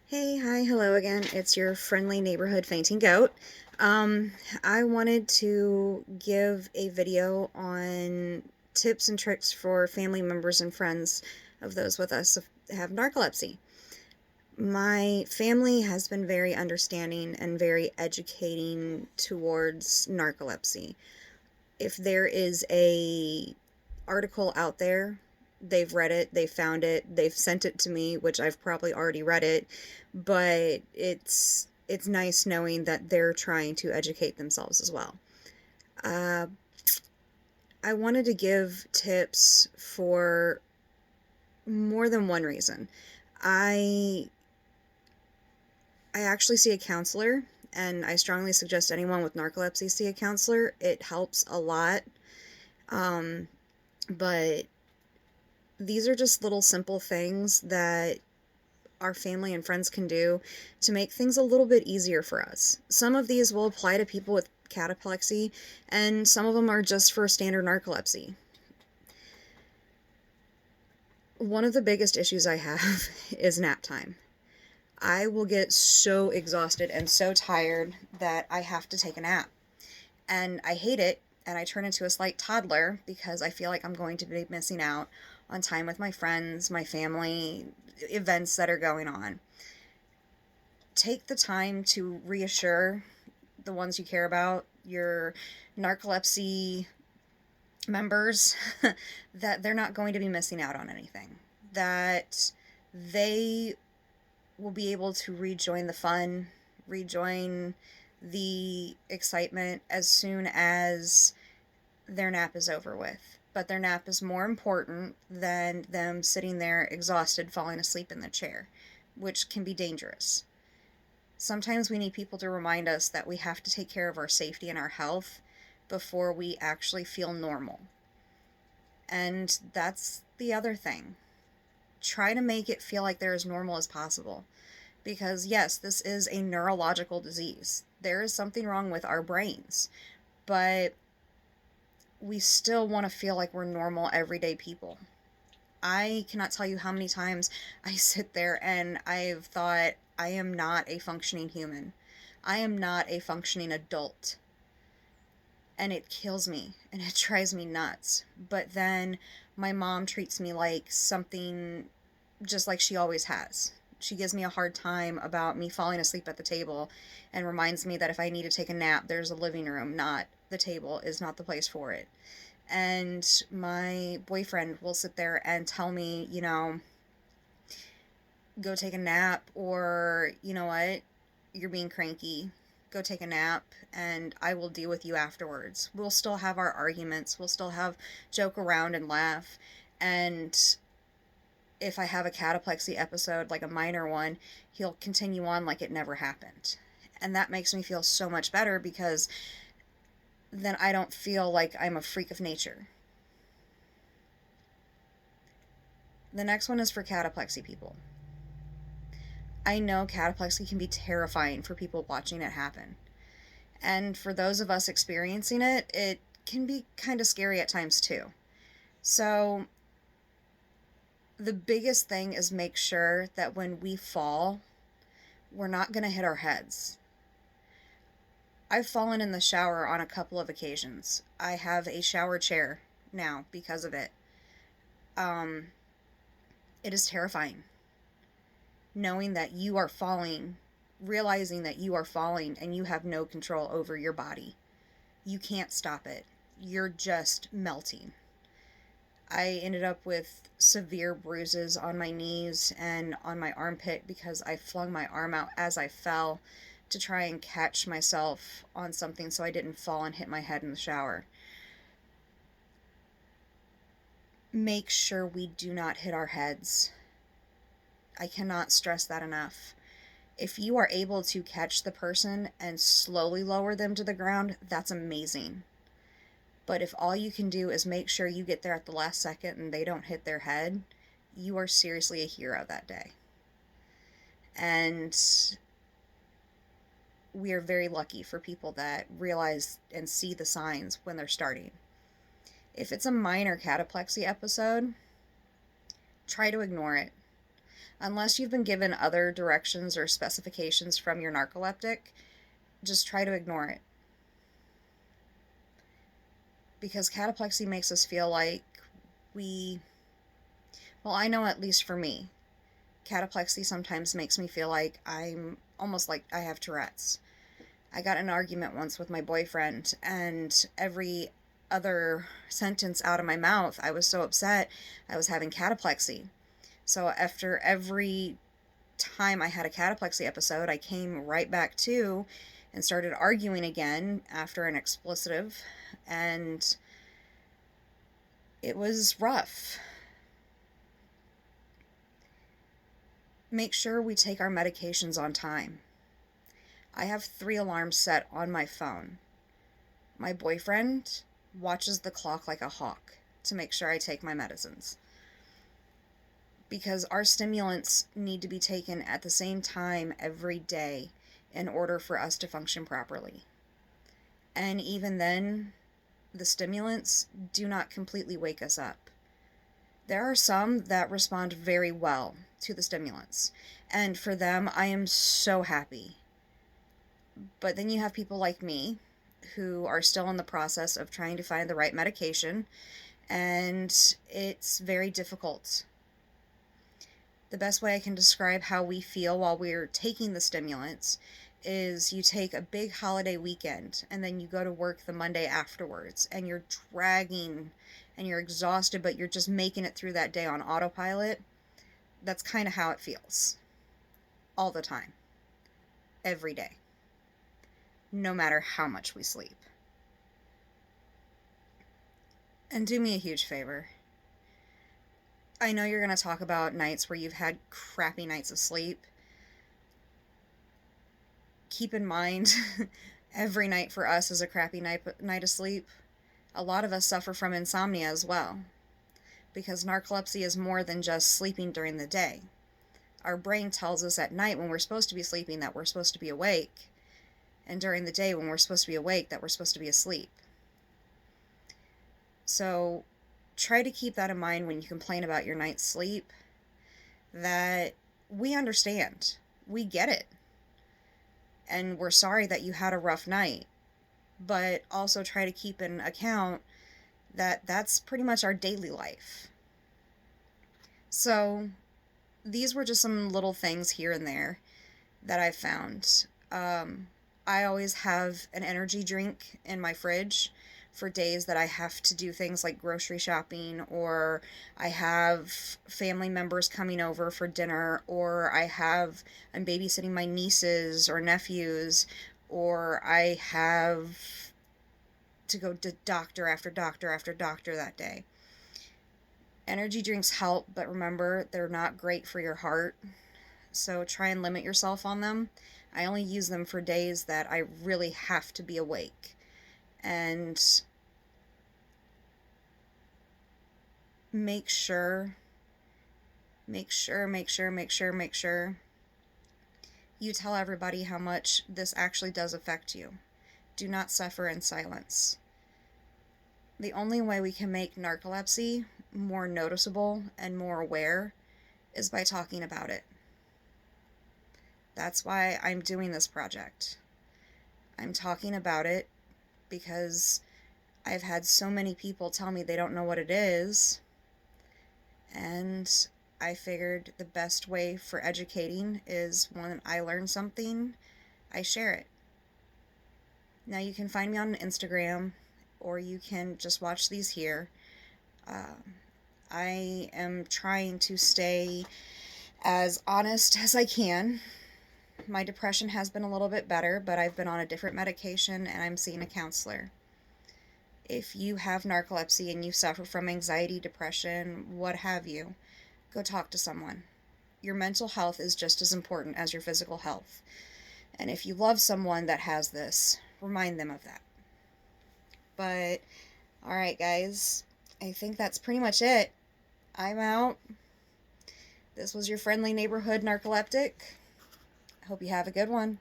Hey, hi, hello again. It's your friendly neighborhood fainting goat. Um, I wanted to give a video on tips and tricks for family members and friends of those with us who have narcolepsy. My family has been very understanding and very educating towards narcolepsy. If there is a article out there, they've read it, they found it, they've sent it to me, which I've probably already read it, but it's nice knowing that they're trying to educate themselves as well. Uh, I wanted to give tips for more than one reason. I I actually see a counselor, and I strongly suggest anyone with narcolepsy see a counselor. It helps a lot. Um, but these are just little simple things that our family and friends can do to make things a little bit easier for us. Some of these will apply to people with cataplexy, and some of them are just for standard narcolepsy. One of the biggest issues I have is nap time. I will get so exhausted and so tired that I have to take a nap. And I hate it, and I turn into a slight toddler because I feel like I'm going to be missing out on time with my friends, my family, events that are going on. Take the time to reassure the ones you care about, your narcolepsy members, that they're not going to be missing out on anything, that they will be able to rejoin the fun, rejoin the excitement as soon as their nap is over with. But their nap is more important than them sitting there exhausted, falling asleep in the chair, which can be dangerous. Sometimes we need people to remind us that we have to take care of our safety and our health before we actually feel normal. And that's the other thing. Try to make it feel like they're as normal as possible. Because, yes, this is a neurological disease. There is something wrong with our brains. But we still want to feel like we're normal, everyday people. I cannot tell you how many times I sit there and I've thought, I am not a functioning human. I am not a functioning adult. And it kills me and it drives me nuts. But then my mom treats me like something just like she always has. She gives me a hard time about me falling asleep at the table and reminds me that if I need to take a nap, there's a living room, not the table is not the place for it. And my boyfriend will sit there and tell me, go take a nap, or, you know what, you're being cranky. Go take a nap and I will deal with you afterwards. We'll still have our arguments. We'll still have joke around and laugh. And if I have a cataplexy episode, like a minor one, he'll continue on like it never happened. And that makes me feel so much better because then I don't feel like I'm a freak of nature. The next one is for cataplexy people. I know cataplexy can be terrifying for people watching it happen. And for those of us experiencing it, it can be kind of scary at times too. So, the biggest thing is make sure that when we fall, we're not going to hit our heads. I've fallen in the shower on a couple of occasions. I have a shower chair now because of it. Um, it is terrifying knowing that you are falling, realizing that you are falling and you have no control over your body. You can't stop it. You're just melting. I ended up with severe bruises on my knees and on my armpit because I flung my arm out as I fell to try and catch myself on something so I didn't fall and hit my head in the shower. Make sure we do not hit our heads. I cannot stress that enough. If you are able to catch the person and slowly lower them to the ground, that's amazing. But if all you can do is make sure you get there at the last second and they don't hit their head, you are seriously a hero that day. And we are very lucky for people that realize and see the signs when they're starting. If it's a minor cataplexy episode, try to ignore it. Unless you've been given other directions or specifications from your narcoleptic, just try to ignore it. Because cataplexy makes us feel like well, I know at least for me, cataplexy sometimes makes me feel like I'm almost like I have Tourette's. I got in an argument once with my boyfriend, and every other sentence out of my mouth, I was so upset I was having cataplexy. So after every time I had a cataplexy episode, I came right back to and started arguing again after an expletive, and it was rough. Make sure we take our medications on time. I have 3 alarms set on my phone. My boyfriend watches the clock like a hawk to make sure I take my medicines. Because our stimulants need to be taken at the same time every day in order for us to function properly. And even then, the stimulants do not completely wake us up. There are some that respond very well to the stimulants, and for them, I am so happy. But then you have people like me who are still in the process of trying to find the right medication, and it's very difficult. The best way I can describe how we feel while we're taking the stimulants is you take a big holiday weekend and then you go to work the Monday afterwards and you're dragging and you're exhausted, but you're just making it through that day on autopilot. That's kind of how it feels. All the time. Every day. No matter how much we sleep. And do me a huge favor. I know you're going to talk about nights where you've had crappy nights of sleep. Keep in mind, every night for us is a crappy night of sleep. A lot of us suffer from insomnia as well, because narcolepsy is more than just sleeping during the day. Our brain tells us at night when we're supposed to be sleeping that we're supposed to be awake, and during the day when we're supposed to be awake that we're supposed to be asleep. So try to keep that in mind when you complain about your night's sleep, that we understand. We get it. And we're sorry that you had a rough night. But also try to keep in account that that's pretty much our daily life. So these were just some little things here and there that I found. I always have an energy drink in my fridge for days that I have to do things like grocery shopping, or I have family members coming over for dinner, or I'm babysitting my nieces or nephews, or I have to go to doctor after doctor after doctor that day. Energy drinks help, but remember, they're not great for your heart, so try and limit yourself on them. I only use them for days that I really have to be awake. And make sure you tell everybody how much this actually does affect you. Do not suffer in silence. The only way we can make narcolepsy more noticeable and more aware is by talking about it. That's why I'm doing this project. I'm talking about it because I've had so many people tell me they don't know what it is, and I figured the best way for educating is when I learn something, I share it. Now you can find me on Instagram, or you can just watch these here. I am trying to stay as honest as I can. My depression has been a little bit better, but I've been on a different medication and I'm seeing a counselor. If you have narcolepsy and you suffer from anxiety, depression, what have you, go talk to someone. Your mental health is just as important as your physical health. And if you love someone that has this, remind them of that. But, alright guys, I think that's pretty much it. I'm out. This was your friendly neighborhood narcoleptic. Hope you have a good one.